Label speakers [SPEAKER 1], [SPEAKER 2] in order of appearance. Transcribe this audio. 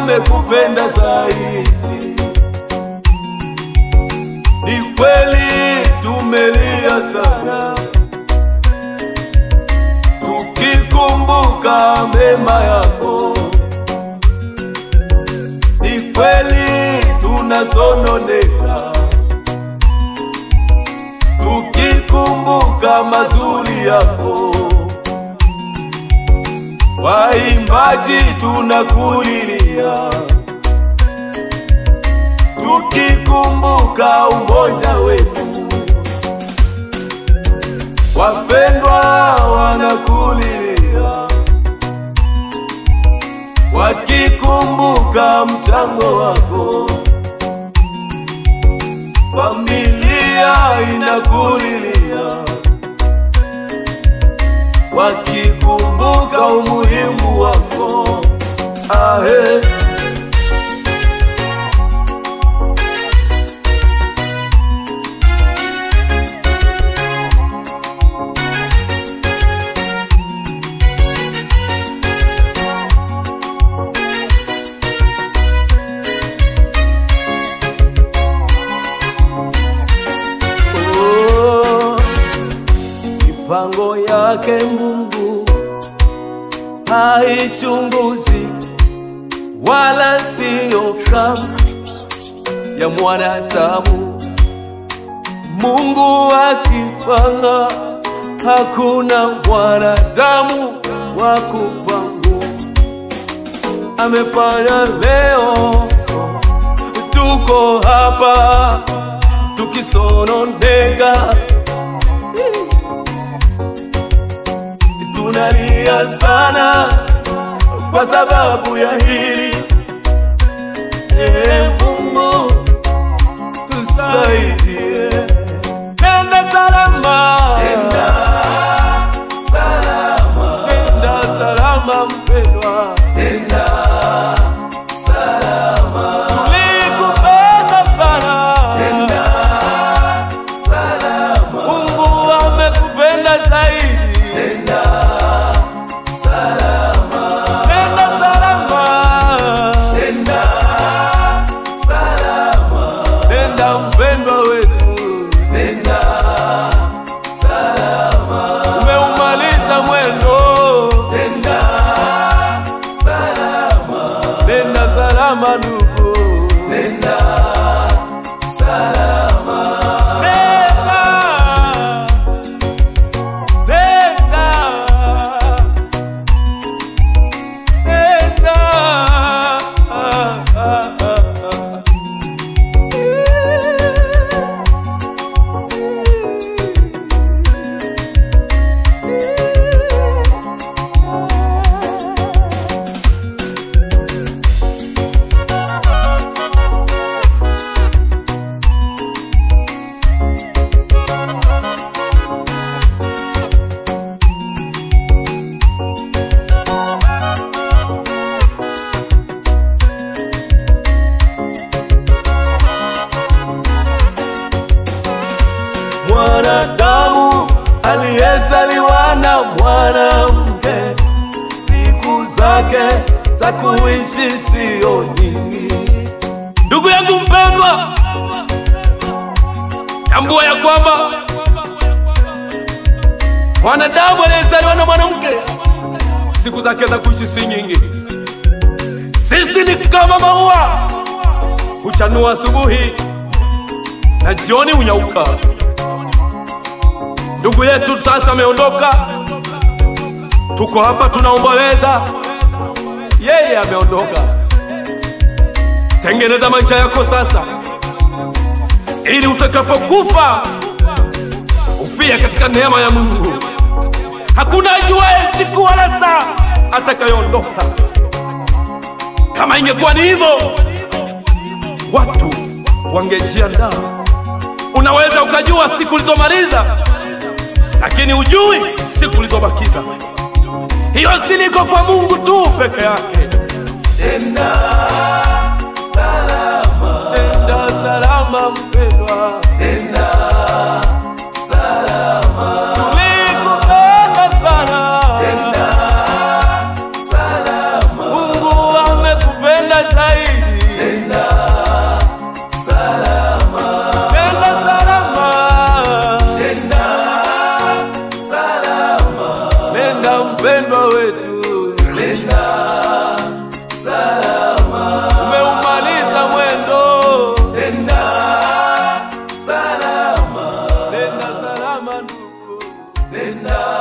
[SPEAKER 1] amekupenda zaidi. Ni kweli tumelia sana tukikumbuka mema yako. Ni kweli tunasononeka tukikumbuka mazuri yako. Waimbaji tunakulilia tukikumbuka umoja wetu. Wapendwa wanakulilia wakikumbuka mchango wako. Familia inakulilia wakikumbuka umuhimu wako. Ahe. Mipango yake Mungu haichunguzi, wala sio kama ya mwanadamu. Mungu akipanga, hakuna mwanadamu wa kupanga. Amefanya leo tuko hapa tukisononeka, tunalia sana kwa sababu ya hili. Mungu tusaidie. Nenda salama, nenda salama, nenda salama mpendwa, nenda salama. Tulikupenda sana, nenda salama. Mungu amekupenda zaidi, nenda salama, nenda salama, nenda salama, nenda mpendwa wetu, nenda salama. Umeumaliza mwendo, nenda salama, nenda salama ndugu, nenda salama, nenda, nenda, nenda. Mwanadamu aliyezaliwa na mwanamke, siku zake za kuishi sio nyingi. Ndugu yangu mpendwa, tambua ya kwamba mwanadamu aliyezaliwa na mwanamke, siku zake za kuishi si nyingi. Sisi ni kama maua, huchanua asubuhi na jioni hunyauka. Ndugu yetu sasa ameondoka, tuko hapa tunaomboleza, yeye ameondoka. Tengeneza maisha yako sasa, ili utakapokufa ufie katika neema ya Mungu. Hakuna ajuaye siku wala saa atakayoondoka. Kama ingekuwa ni hivyo, watu wangejiandaa. Unaweza ukajua siku ulizomaliza, lakini hujui siku ulizobakiza. Hiyo siri iko kwa Mungu tu peke yake. Nenda salama, nenda salama mpendwa, nenda salama. Tulikupenda sana, nenda salama. Mungu amekupenda sana. nenda